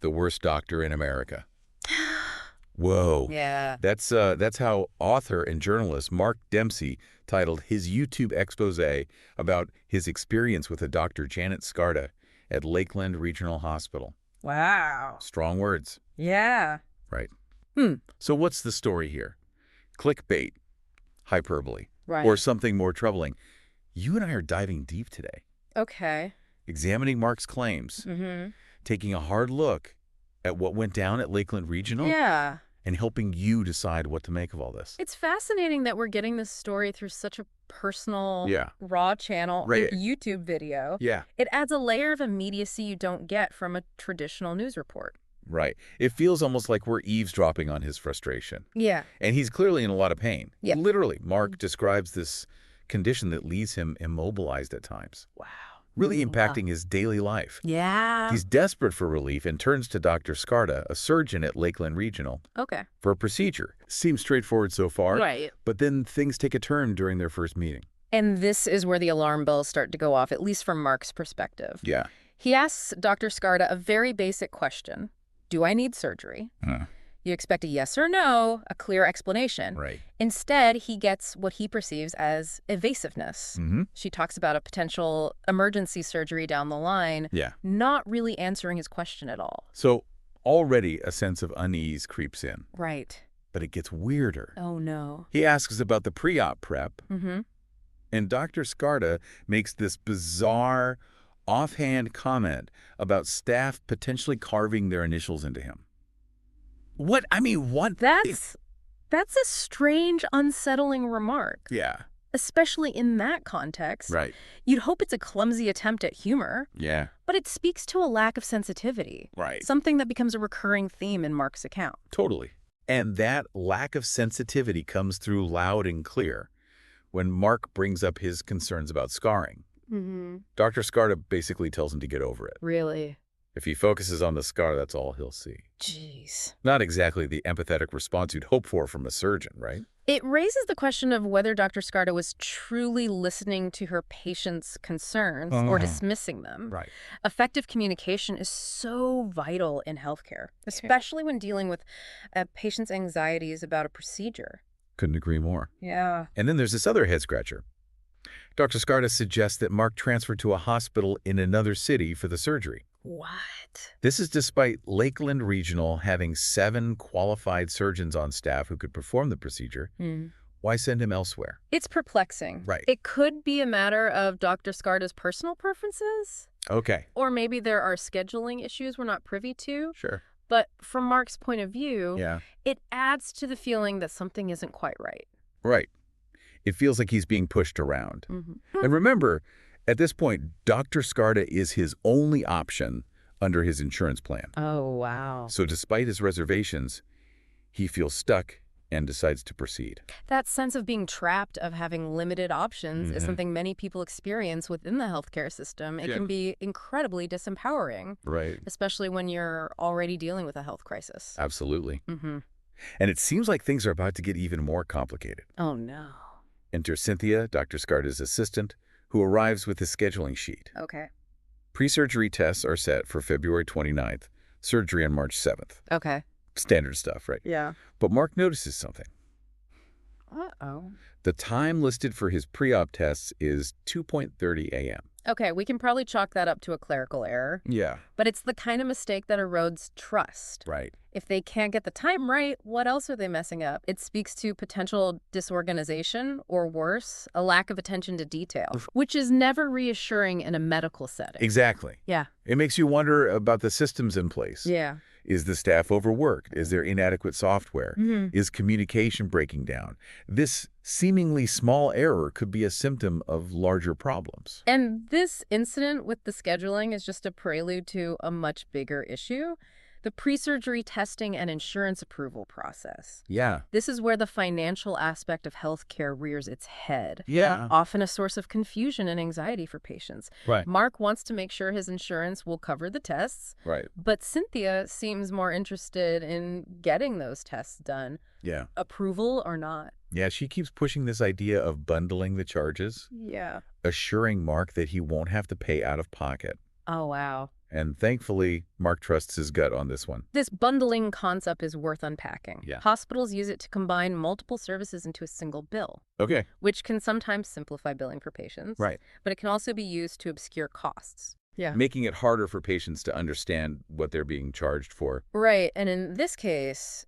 The worst doctor in America. Whoa. Yeah. That's how author and journalist Mark Dempsey titled his YouTube expose about his experience with a Dr. Janet Skarda at Lakeland Regional Hospital. Wow. Strong words, Yeah. right? Hmm. So what's the story here? Clickbait, hyperbole, Right. or something more troubling? You and I are diving deep today, Okay. examining Mark's claims, Mm-hmm. taking a hard look at what went down at Lakeland Regional, Yeah. and helping you decide what to make of all this. It's fascinating that we're getting this story through such a personal, Yeah. raw channel, Right. YouTube video. Yeah. It adds a layer of immediacy you don't get from a traditional news report. Right. It feels almost like we're eavesdropping on his frustration. Yeah. And he's clearly in a lot of pain. Yeah. Literally, Mark describes this condition that leaves him immobilized at times, Wow. really impacting his daily life. Yeah. He's desperate for relief and turns to Dr. Skarda, a surgeon at Lakeland Regional, Okay. for a procedure. Seems straightforward so far, Right. but then things take a turn during their first meeting. And this is where the alarm bells start to go off, at least from Mark's perspective. Yeah. He asks Dr. Skarda a very basic question. Do I need surgery? You expect a yes or no, a clear explanation. Right. Instead, he gets what he perceives as evasiveness. Mm-hmm. She talks about a potential emergency surgery down the line, Yeah. not really answering his question at all. So already a sense of unease creeps in, Right. but it gets weirder. Oh, no. He asks about the pre-op prep, Mm-hmm. and Dr. Skarda makes this bizarre, offhand comment about staff potentially carving their initials into him. What? I mean, what? That's a strange, unsettling remark, Yeah. especially in that context. Right. You'd hope it's a clumsy attempt at humor, Yeah. but it speaks to a lack of sensitivity, Right. something that becomes a recurring theme in Mark's account. Totally. And that lack of sensitivity comes through loud and clear when Mark brings up his concerns about scarring. Mm-hmm. Dr. Skarda basically tells him to get over it. Really? If he focuses on the scar, that's all he'll see. Jeez. Not exactly the empathetic response you'd hope for from a surgeon, right? It raises the question of whether Dr. Skarda was truly listening to her patients' concerns or dismissing them. Right. Effective communication is so vital in healthcare, especially when dealing with a patient's anxieties about a procedure. Couldn't agree more. Yeah. And then there's this other head-scratcher. Dr. Skarda suggests that Mark transferred to a hospital in another city for the surgery. What? This is despite Lakeland Regional having 7 qualified surgeons on staff who could perform the procedure. Why send him elsewhere? It's perplexing. Right. It could be a matter of Dr. Skarda's personal preferences, Okay. or maybe there are scheduling issues we're not privy to. Sure. But from Mark's point of view, Yeah. it adds to the feeling that something isn't quite right. Right. It feels like he's being pushed around. Mm-hmm. And remember, at this point, Dr. Skarda is his only option under his insurance plan. Oh, wow. So despite his reservations, he feels stuck and decides to proceed. That sense of being trapped, of having limited options, is something many people experience within the healthcare system. It can be incredibly disempowering, Right. especially when you're already dealing with a health crisis. Absolutely. Mm-hmm. And it seems like things are about to get even more complicated. Oh, no. Enter Cynthia, Dr. Skarda's assistant, who arrives with his scheduling sheet. Okay. Pre-surgery tests are set for February 29th, surgery on March 7th. Okay. Standard stuff, right? Yeah. But Mark notices something. Uh-oh. The time listed for his pre-op tests is 2:30 a.m. Okay, we can probably chalk that up to a clerical error, Yeah. but it's the kind of mistake that erodes trust. Right. If they can't get the time right, what else are they messing up? It speaks to potential disorganization, or worse, a lack of attention to detail, which is never reassuring in a medical setting. Exactly. Yeah. It makes you wonder about the systems in place. Yeah. Is the staff overworked? Is there inadequate software? Is communication breaking down? This seemingly small error could be a symptom of larger problems. And this incident with the scheduling is just a prelude to a much bigger issue. The pre-surgery testing and insurance approval process. Yeah. This is where the financial aspect of healthcare rears its head. Yeah. Often a source of confusion and anxiety for patients. Right. Mark wants to make sure his insurance will cover the tests, Right. but Cynthia seems more interested in getting those tests done, Yeah. approval or not. Yeah, she keeps pushing this idea of bundling the charges, Yeah. assuring Mark that he won't have to pay out of pocket. Oh, wow. And thankfully, Mark trusts his gut on this one. This bundling concept is worth unpacking. Yeah. Hospitals use it to combine multiple services into a single bill, Okay. which can sometimes simplify billing for patients. Right. But it can also be used to obscure costs. Yeah. Making it harder for patients to understand what they're being charged for. Right. And in this case,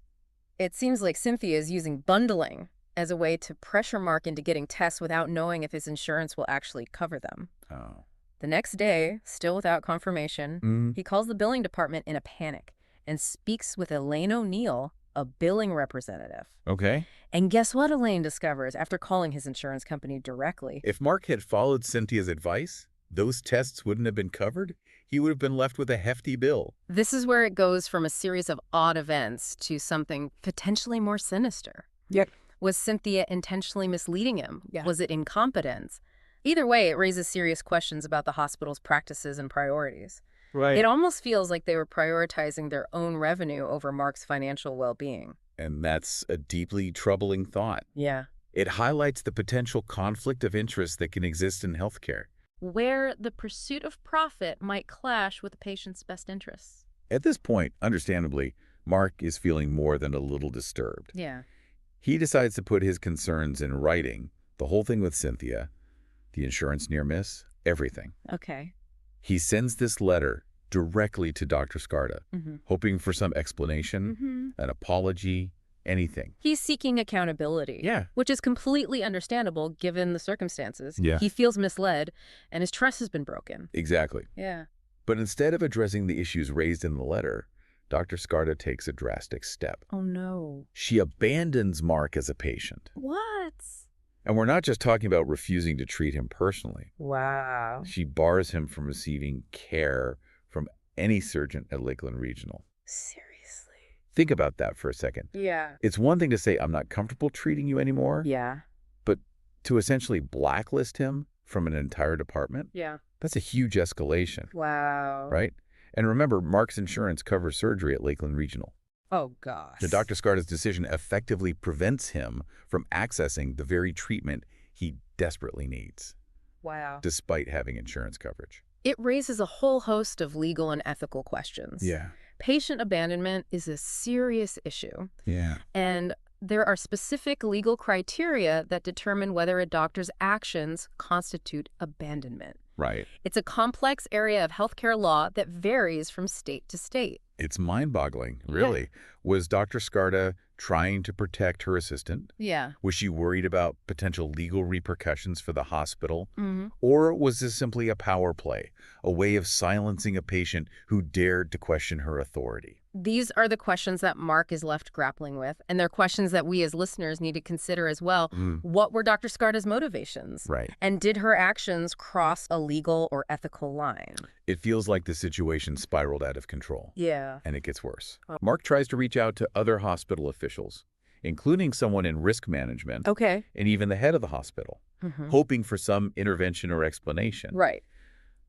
it seems like Cynthia is using bundling as a way to pressure Mark into getting tests without knowing if his insurance will actually cover them. Oh. The next day, still without confirmation, he calls the billing department in a panic and speaks with Elaine O'Neill, a billing representative. Okay. And guess what Elaine discovers after calling his insurance company directly? If Mark had followed Cynthia's advice, those tests wouldn't have been covered. He would have been left with a hefty bill. This is where it goes from a series of odd events to something potentially more sinister. Yep. Was Cynthia intentionally misleading him? Yeah. Was it incompetence? Either way, it raises serious questions about the hospital's practices and priorities. Right. It almost feels like they were prioritizing their own revenue over Mark's financial well-being. And that's a deeply troubling thought. Yeah. It highlights the potential conflict of interest that can exist in healthcare. Where the pursuit of profit might clash with the patient's best interests. At this point, understandably, Mark is feeling more than a little disturbed. Yeah. He decides to put his concerns in writing, the whole thing with Cynthia, the insurance near miss, everything. Okay. He sends this letter directly to Dr. Skarda, hoping for some explanation, an apology, anything. He's seeking accountability. Yeah. Which is completely understandable given the circumstances. Yeah. He feels misled, and his trust has been broken. Exactly. Yeah. But instead of addressing the issues raised in the letter, Dr. Skarda takes a drastic step. Oh, no. She abandons Mark as a patient. What? And we're not just talking about refusing to treat him personally. Wow. She bars him from receiving care from any surgeon at Lakeland Regional. Seriously? Think about that for a second. Yeah. It's one thing to say, I'm not comfortable treating you anymore, Yeah. but to essentially blacklist him from an entire department, Yeah. that's a huge escalation, Wow. right? And remember, Mark's insurance covers surgery at Lakeland Regional. Oh, gosh. The Dr. Skarda's decision effectively prevents him from accessing the very treatment he desperately needs, Wow. despite having insurance coverage. It raises a whole host of legal and ethical questions. Yeah. Patient abandonment is a serious issue, Yeah. and there are specific legal criteria that determine whether a doctor's actions constitute abandonment. Right. It's a complex area of healthcare law that varies from state to state. It's mind-boggling, really. Was Dr. Skarda trying to protect her assistant? Yeah. Was she worried about potential legal repercussions for the hospital? Mm-hmm. Or was this simply a power play, a way of silencing a patient who dared to question her authority? These are the questions that Mark is left grappling with, and they're questions that we as listeners need to consider as well. What were Dr. Skarda's motivations? Right. And did her actions cross a legal or ethical line? It feels like the situation spiraled out of control. Yeah. And it gets worse. Mark tries to reach out to other hospital officials, including someone in risk management Okay. and even the head of the hospital, hoping for some intervention or explanation. Right.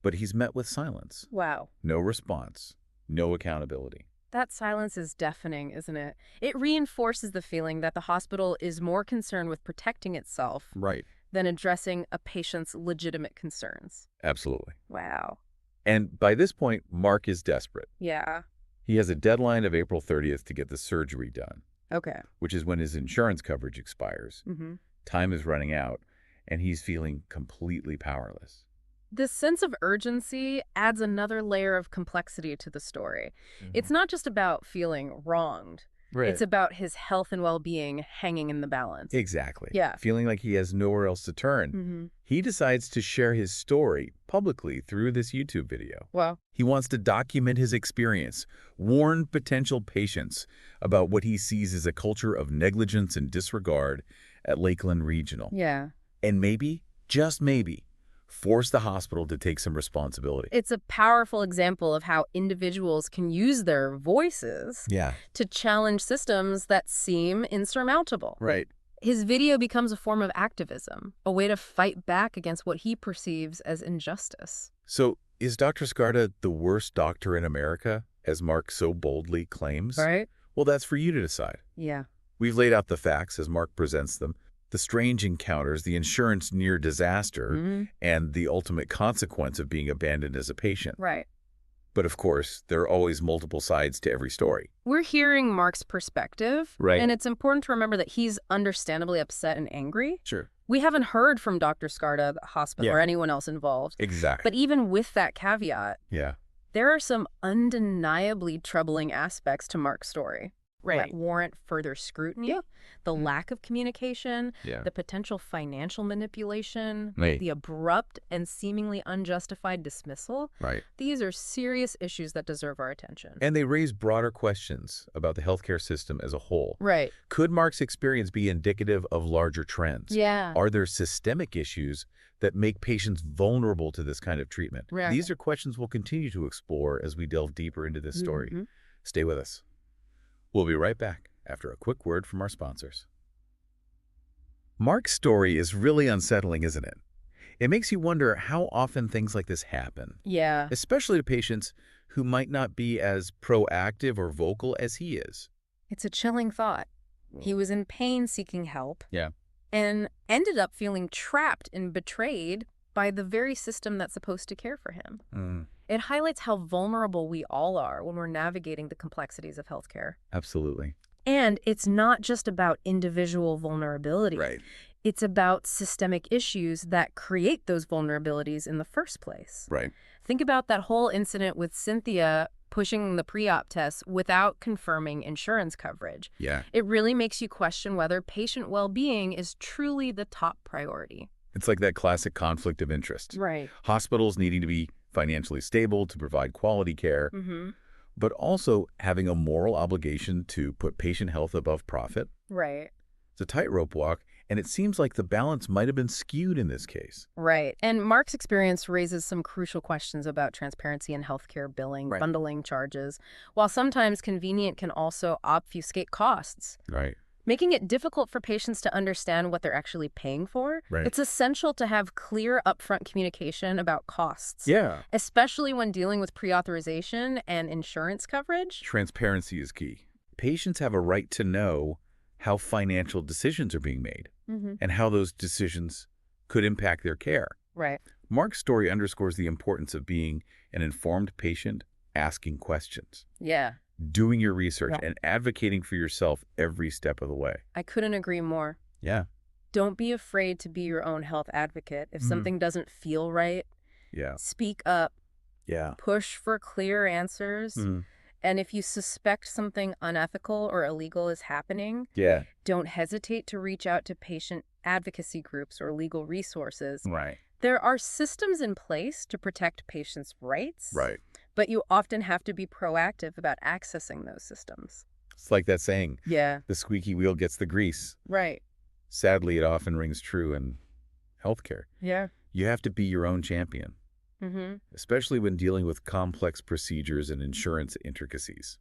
But he's met with silence. Wow. No response. No accountability. That silence is deafening, isn't it? It reinforces the feeling that the hospital is more concerned with protecting itself Right. than addressing a patient's legitimate concerns. Absolutely. Wow. And by this point, Mark is desperate. Yeah. He has a deadline of April 30th to get the surgery done, Okay. which is when his insurance coverage expires. Time is running out, and he's feeling completely powerless. This sense of urgency adds another layer of complexity to the story. It's not just about feeling wronged. Right. It's about his health and well-being hanging in the balance. Exactly. Yeah. Feeling like he has nowhere else to turn. He decides to share his story publicly through this YouTube video. Wow. He wants to document his experience, warn potential patients about what he sees as a culture of negligence and disregard at Lakeland Regional. Yeah. And maybe, just maybe, force the hospital to take some responsibility. It's a powerful example of how individuals can use their voices to challenge systems that seem insurmountable. Right. His video becomes a form of activism, a way to fight back against what he perceives as injustice. So, is Dr. Skarda the worst doctor in America, as Mark so boldly claims? Right? Well, that's for you to decide. Yeah. We've laid out the facts as Mark presents them, the strange encounters, the insurance near disaster, and the ultimate consequence of being abandoned as a patient. Right. But of course, there are always multiple sides to every story. We're hearing Mark's perspective, Right. and it's important to remember that he's understandably upset and angry. Sure. We haven't heard from Dr. Skarda, the hospital, Yeah. or anyone else involved. Exactly. But even with that caveat, Yeah. there are some undeniably troubling aspects to Mark's story that warrant further scrutiny. Yeah. The lack of communication, Yeah. the potential financial manipulation, Right. the abrupt and seemingly unjustified dismissal. Right. These are serious issues that deserve our attention. And they raise broader questions about the healthcare system as a whole. Right. Could Mark's experience be indicative of larger trends? Yeah. Are there systemic issues that make patients vulnerable to this kind of treatment? Right. These are questions we'll continue to explore as we delve deeper into this story. Mhm. Stay with us. We'll be right back after a quick word from our sponsors. Mark's story is really unsettling, isn't it? It makes you wonder how often things like this happen, Yeah. especially to patients who might not be as proactive or vocal as he is. It's a chilling thought. He was in pain seeking help. Yeah. And ended up feeling trapped and betrayed by the very system that's supposed to care for him. It highlights how vulnerable we all are when we're navigating the complexities of healthcare. Absolutely. And it's not just about individual vulnerability. Right. It's about systemic issues that create those vulnerabilities in the first place. Right. Think about that whole incident with Cynthia pushing the pre-op tests without confirming insurance coverage. Yeah. It really makes you question whether patient well-being is truly the top priority. It's like that classic conflict of interest. Right. Hospitals needing to be financially stable to provide quality care, Mm-hmm. but also having a moral obligation to put patient health above profit. Right. It's a tightrope walk, and it seems like the balance might have been skewed in this case. Right. And Mark's experience raises some crucial questions about transparency in healthcare billing, Right. bundling charges, while sometimes convenient can also obfuscate costs, Right. making it difficult for patients to understand what they're actually paying for. Right. It's essential to have clear upfront communication about costs, Yeah. especially when dealing with pre-authorization and insurance coverage. Transparency is key. Patients have a right to know how financial decisions are being made Mm-hmm. and how those decisions could impact their care. Right. Mark's story underscores the importance of being an informed patient, asking questions, Yeah. doing your research, Yeah. and advocating for yourself every step of the way. I couldn't agree more. Yeah. Don't be afraid to be your own health advocate. If Mhm. something doesn't feel right, Yeah. speak up, Yeah. push for clear answers. Mhm. And if you suspect something unethical or illegal is happening, Yeah. don't hesitate to reach out to patient advocacy groups or legal resources. Right. There are systems in place to protect patients' rights, Right. but you often have to be proactive about accessing those systems. It's like that saying, Yeah. the squeaky wheel gets the grease. Right. Sadly, it often rings true in healthcare. Yeah. You have to be your own champion, Mm-hmm. especially when dealing with complex procedures and insurance intricacies.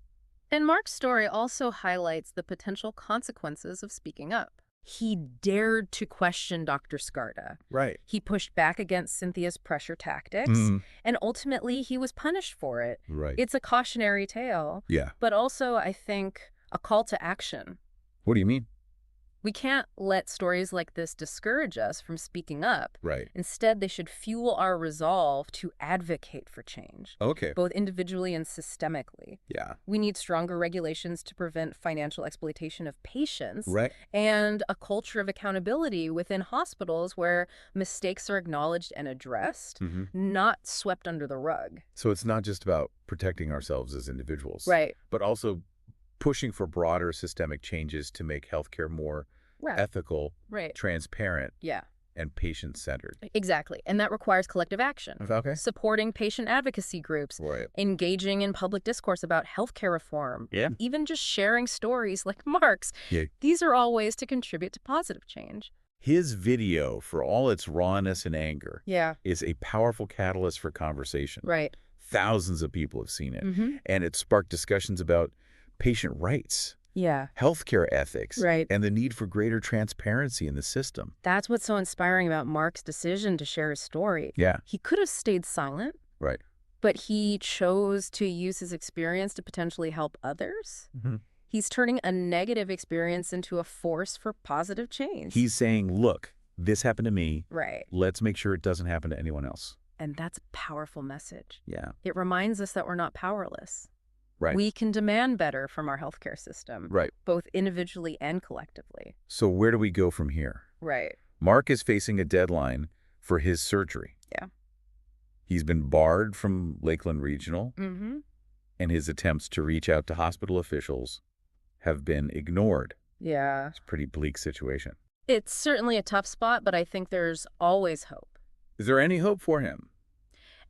And Mark's story also highlights the potential consequences of speaking up. He dared to question Dr. Skarda. Right. He pushed back against Cynthia's pressure tactics, and ultimately he was punished for it. Right. It's a cautionary tale, Yeah. but also, I think, a call to action. What do you mean? We can't let stories like this discourage us from speaking up. Right. Instead, they should fuel our resolve to advocate for change, Okay. both individually and systemically. Yeah. We need stronger regulations to prevent financial exploitation of patients Right. and a culture of accountability within hospitals where mistakes are acknowledged and addressed, hmm not swept under the rug. So it's not just about protecting ourselves as individuals, Right. but also pushing for broader systemic changes to make healthcare more Right. ethical, Right. transparent, Yeah, and patient-centered. exactly. And that requires collective action. Okay. Supporting patient advocacy groups, Right. engaging in public discourse about healthcare reform, Yeah. even just sharing stories like Mark's. Yeah. These are all ways to contribute to positive change. His video, for all its rawness and anger, Yeah. is a powerful catalyst for conversation. Right. Thousands of people have seen it, Mm-hmm. and it sparked discussions about patient rights, Yeah. healthcare ethics, Right. and the need for greater transparency in the system. That's what's so inspiring about Mark's decision to share his story. Yeah. He could have stayed silent, Right. but he chose to use his experience to potentially help others. Mm-hmm. He's turning a negative experience into a force for positive change. He's saying, look, this happened to me. Right. Let's make sure it doesn't happen to anyone else. And that's a powerful message. Yeah. It reminds us that we're not powerless. Right. We can demand better from our healthcare system, Right. both individually and collectively. So where do we go from here? Right. Mark is facing a deadline for his surgery. Yeah. He's been barred from Lakeland Regional, Mm-hmm. and his attempts to reach out to hospital officials have been ignored. Yeah. It's a pretty bleak situation. It's certainly a tough spot, but I think there's always hope. Is there any hope for him?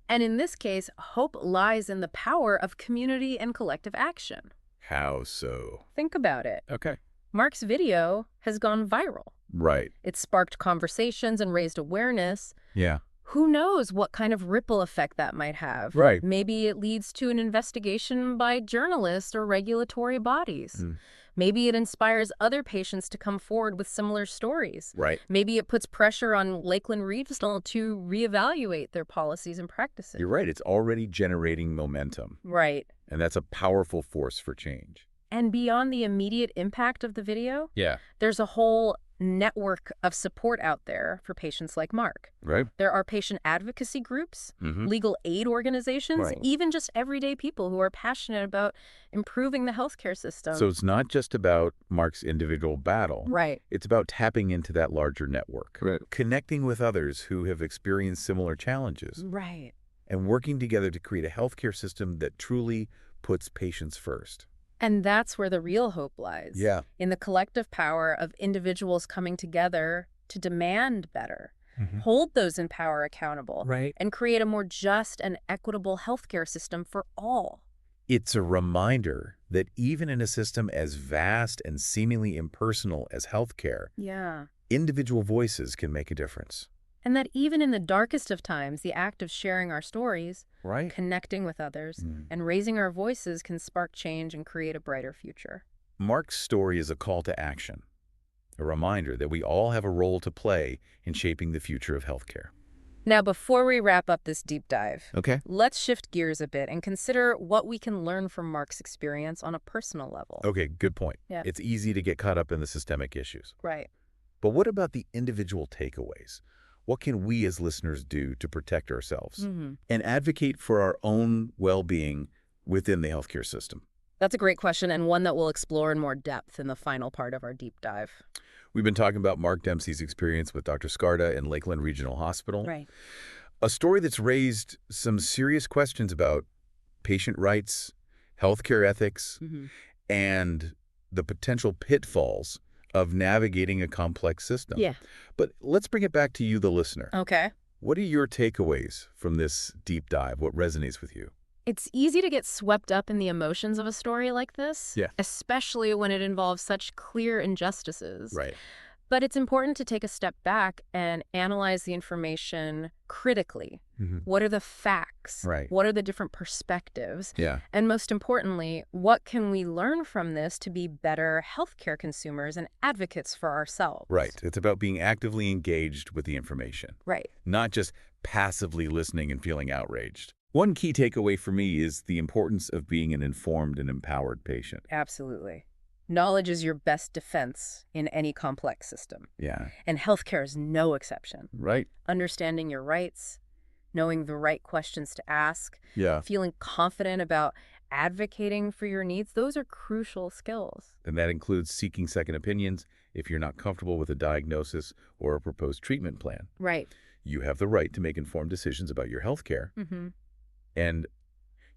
And in this case, hope lies in the power of community and collective action. How so? Think about it. Okay. Mark's video has gone viral. Right. It sparked conversations and raised awareness. Yeah. Who knows what kind of ripple effect that might have? Right. Maybe it leads to an investigation by journalists or regulatory bodies. Mm. Maybe it inspires other patients to come forward with similar stories. Right. Maybe it puts pressure on Lakeland Regional to reevaluate their policies and practices. You're right. It's already generating momentum. Right. And that's a powerful force for change. And beyond the immediate impact of the video, Yeah. there's a whole network of support out there for patients like Mark. Right. There are patient advocacy groups, Mm-hmm. legal aid organizations, Right. even just everyday people who are passionate about improving the healthcare system. So it's not just about Mark's individual battle. Right. It's about tapping into that larger network. Right. Connecting with others who have experienced similar challenges Right. and working together to create a healthcare system that truly puts patients first. And that's where the real hope lies. Yeah. In the collective power of individuals coming together to demand better, Mhm. hold those in power accountable, Right. and create a more just and equitable healthcare system for all. It's a reminder that even in a system as vast and seemingly impersonal as healthcare, Yeah. individual voices can make a difference. And that even in the darkest of times, the act of sharing our stories, Right? connecting with others, Mm. and raising our voices can spark change and create a brighter future. Mark's story is a call to action, a reminder that we all have a role to play in shaping the future of healthcare. Now, before we wrap up this deep dive, Okay. let's shift gears a bit and consider what we can learn from Mark's experience on a personal level. Okay, good point. Yeah. It's easy to get caught up in the systemic issues. Right. But what about the individual takeaways? What can we as listeners do to protect ourselves Mm-hmm. and advocate for our own well-being within the healthcare system? That's a great question, and one that we'll explore in more depth in the final part of our deep dive. We've been talking about Mark Dempsey's experience with Dr. Skarda in Lakeland Regional Hospital, Right. a story that's raised some serious questions about patient rights, healthcare ethics, Mm-hmm. and the potential pitfalls of navigating a complex system. Yeah. But let's bring it back to you, the listener. Okay. What are your takeaways from this deep dive? What resonates with you? It's easy to get swept up in the emotions of a story like this, Yeah. especially when it involves such clear injustices. Right. But it's important to take a step back and analyze the information critically. Mm-hmm. What are the facts? Right. What are the different perspectives? Yeah. And most importantly, what can we learn from this to be better healthcare consumers and advocates for ourselves? Right. It's about being actively engaged with the information, Right. not just passively listening and feeling outraged. One key takeaway for me is the importance of being an informed and empowered patient. Absolutely. Knowledge is your best defense in any complex system. Yeah. And healthcare is no exception. Right. Understanding your rights, knowing the right questions to ask, Yeah. feeling confident about advocating for your needs, those are crucial skills. And that includes seeking second opinions if you're not comfortable with a diagnosis or a proposed treatment plan. Right. You have the right to make informed decisions about your health care, Mm-hmm. and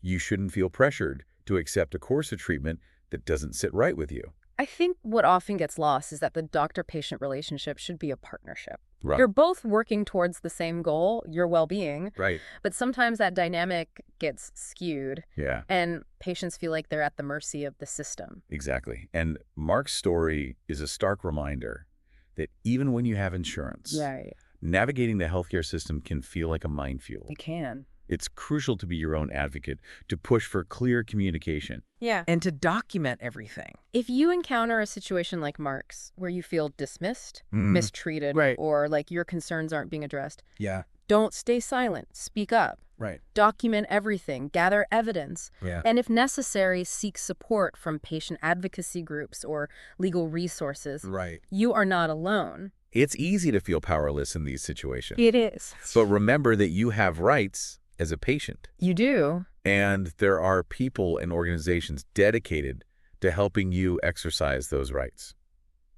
you shouldn't feel pressured to accept a course of treatment that doesn't sit right with you. I think what often gets lost is that the doctor-patient relationship should be a partnership. Right. You're both working towards the same goal, your well-being, Right. but sometimes that dynamic gets skewed Yeah, and patients feel like they're at the mercy of the system. exactly. And Mark's story is a stark reminder that even when you have insurance, Right. navigating the healthcare system can feel like a minefield. You can. It's crucial to be your own advocate, to push for clear communication. Yeah. And to document everything. If you encounter a situation like Mark's, where you feel dismissed, mistreated, Right. or like your concerns aren't being addressed, Yeah. don't stay silent. Speak up. Right. Document everything. Gather evidence. Yeah. And if necessary, seek support from patient advocacy groups or legal resources. Right. You are not alone. It's easy to feel powerless in these situations. It is. But remember that you have rights as a patient. You do. And there are people and organizations dedicated to helping you exercise those rights.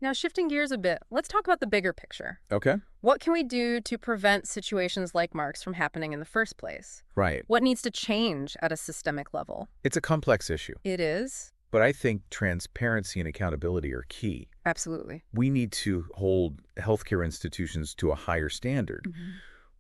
Now, shifting gears a bit, let's talk about the bigger picture. Okay. What can we do to prevent situations like Mark's from happening in the first place? Right. What needs to change at a systemic level? It's a complex issue, It is. but I think transparency and accountability are key. Absolutely. We need to hold healthcare institutions to a higher standard,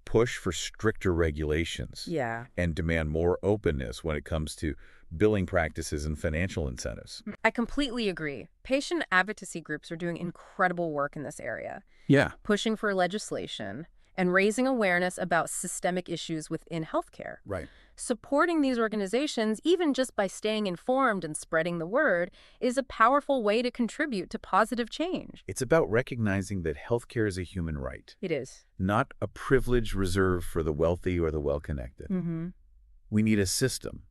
push for stricter regulations, Yeah. and demand more openness when it comes to billing practices and financial incentives. I completely agree. Patient advocacy groups are doing incredible work in this area, Yeah. pushing for legislation and raising awareness about systemic issues within healthcare. Right. Supporting these organizations, even just by staying informed and spreading the word, is a powerful way to contribute to positive change. It's about recognizing that healthcare is a human right, It is. not a privilege reserved for the wealthy or the well-connected. We need a system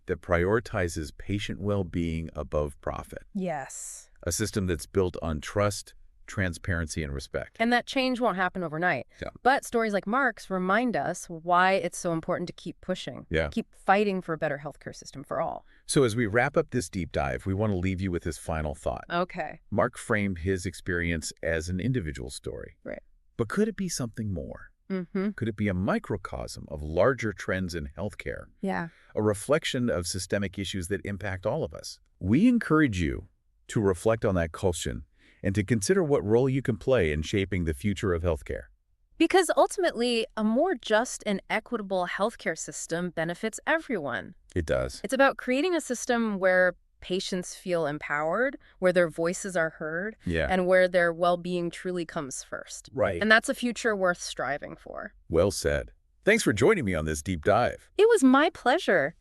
that prioritizes patient well-being above profit, Yes. a system that's built on trust, transparency, and respect. And that change won't happen overnight. Yeah. But stories like Mark's remind us why it's so important to keep pushing, Yeah. keep fighting for a better healthcare system for all. So as we wrap up this deep dive, we want to leave you with this final thought. Okay. Mark framed his experience as an individual story. Right. But could it be something more? Mm-hmm. Could it be a microcosm of larger trends in healthcare, Yeah. a reflection of systemic issues that impact all of us? We encourage you to reflect on that question and to consider what role you can play in shaping the future of healthcare. Because ultimately, a more just and equitable healthcare system benefits everyone. It does. It's about creating a system where patients feel empowered, where their voices are heard, Yeah. and where their well-being truly comes first. Right. And that's a future worth striving for. Well said. Thanks for joining me on this deep dive. It was my pleasure.